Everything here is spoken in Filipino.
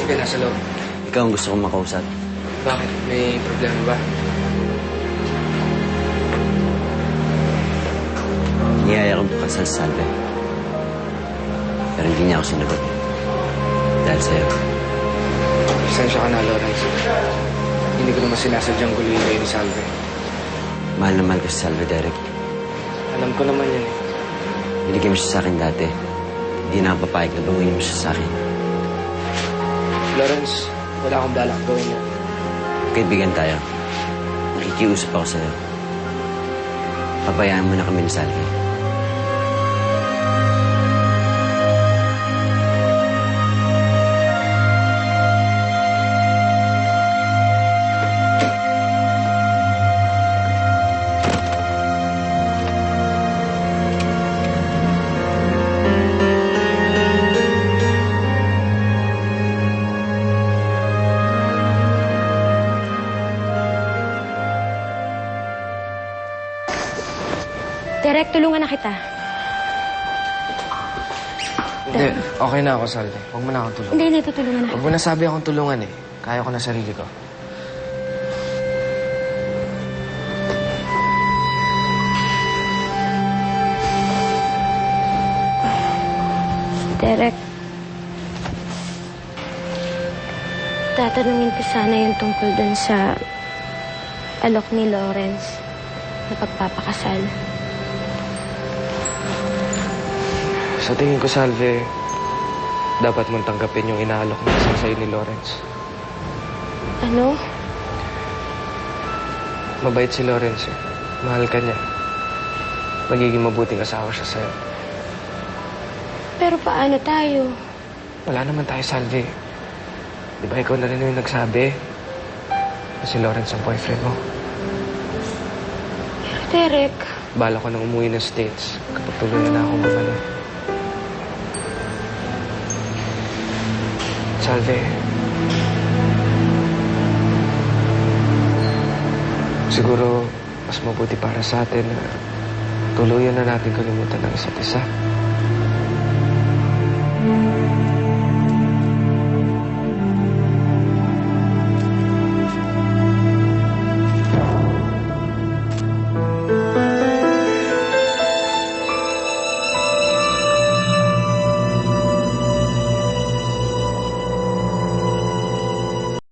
ka nasa loob? Ikaw ang gusto kong makausap. Bakit? May problema ba? Niyaya kong pakasal sa Salve. Pero hindi niya ako sinagot. Dahil sa'yo. Pasensya ka na, Lawrence. Hindi ko naman sinasadyang guluhin kayo ni Salve. Mahal na mahal ko si Salve, Derek. Alam ko naman yun eh. Binigay mo siya sa akin dati. Hindi na ako papayag na bangunin mo siya sa akin. Lawrence, wala akong balak gawin yun. Kaibigan tayo. Nakikiusap ako sa'yo. Pabayaan mo na kami ni Salve. Derek, tulungan na kita. Hindi, okay na ako, Salve. Huwag mo na akong tulungan. Hindi, tutulungan na. Huwag mo na sabi akong tulungan eh. Kaya ko na sarili ko. Derek, tatanungin ko sana yung tungkol dun sa alok ni Lawrence na pagpapakasal. Sa tingin ko, Salve, dapat mong tanggapin yung inaalok na kasal sa'yo ni Lawrence. Ano? Mabait si Lawrence eh. Mahal ka niya. Magiging mabuting asawa siya sa'yo. Pero paano tayo? Wala naman tayo, Salve. Di ba ikaw na rin yung nagsabi na si Lawrence ang boyfriend mo? Pero Derek... Bala ko nang umuwi ng States kapag tuloy na akong gumano. Salve, siguro mas mabuti para sa atin na tuluyan na natin kalimutan ng isa't isa.